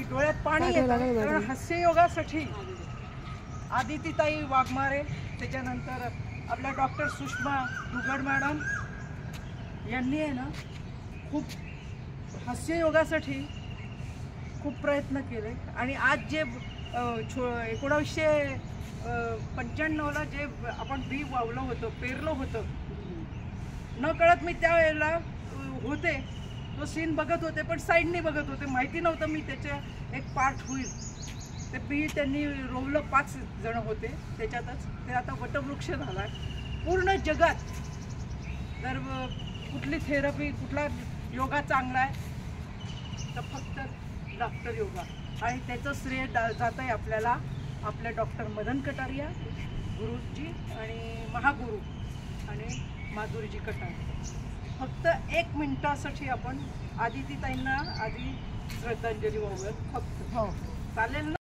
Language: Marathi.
की डोळ्यात पाणी येतं, कारण हास्ययोगासाठी आदितीताई वाघमारे, त्याच्यानंतर आपल्या डॉक्टर सुषमा दुगड मॅडम यांनी आहे ना खूप हास्ययोगासाठी खूप प्रयत्न केले. आणि आज जे 1995ला जे आपण बी वावलं होतं, पेरलं होतं, न कळत मी त्यावेळेला होते, तो सीन बघत होते, पण साईडने बघत होते, माहिती नव्हतं मी त्याच्या एक पार्ट होईल. ते बी त्यांनी रोवलं, 5 जण होते त्याच्यातच. ते आता वटवृक्ष झाला. पूर्ण जगात जर कुठली थेरपी, कुठला योगा चांगला आहे तर फक्त डॉक्टर योगा. आणि त्याचं श्रेय जात आहे आपल्याला आपल्या डॉक्टर मदन कटारिया गुरुजी आणि महागुरु आणि माधुरीजी कटारिया. फक्त 1 मिनिटासाठी आपण आदितीताईंना आधी श्रद्धांजली वाहूयात फक्त. हो चालेल ना?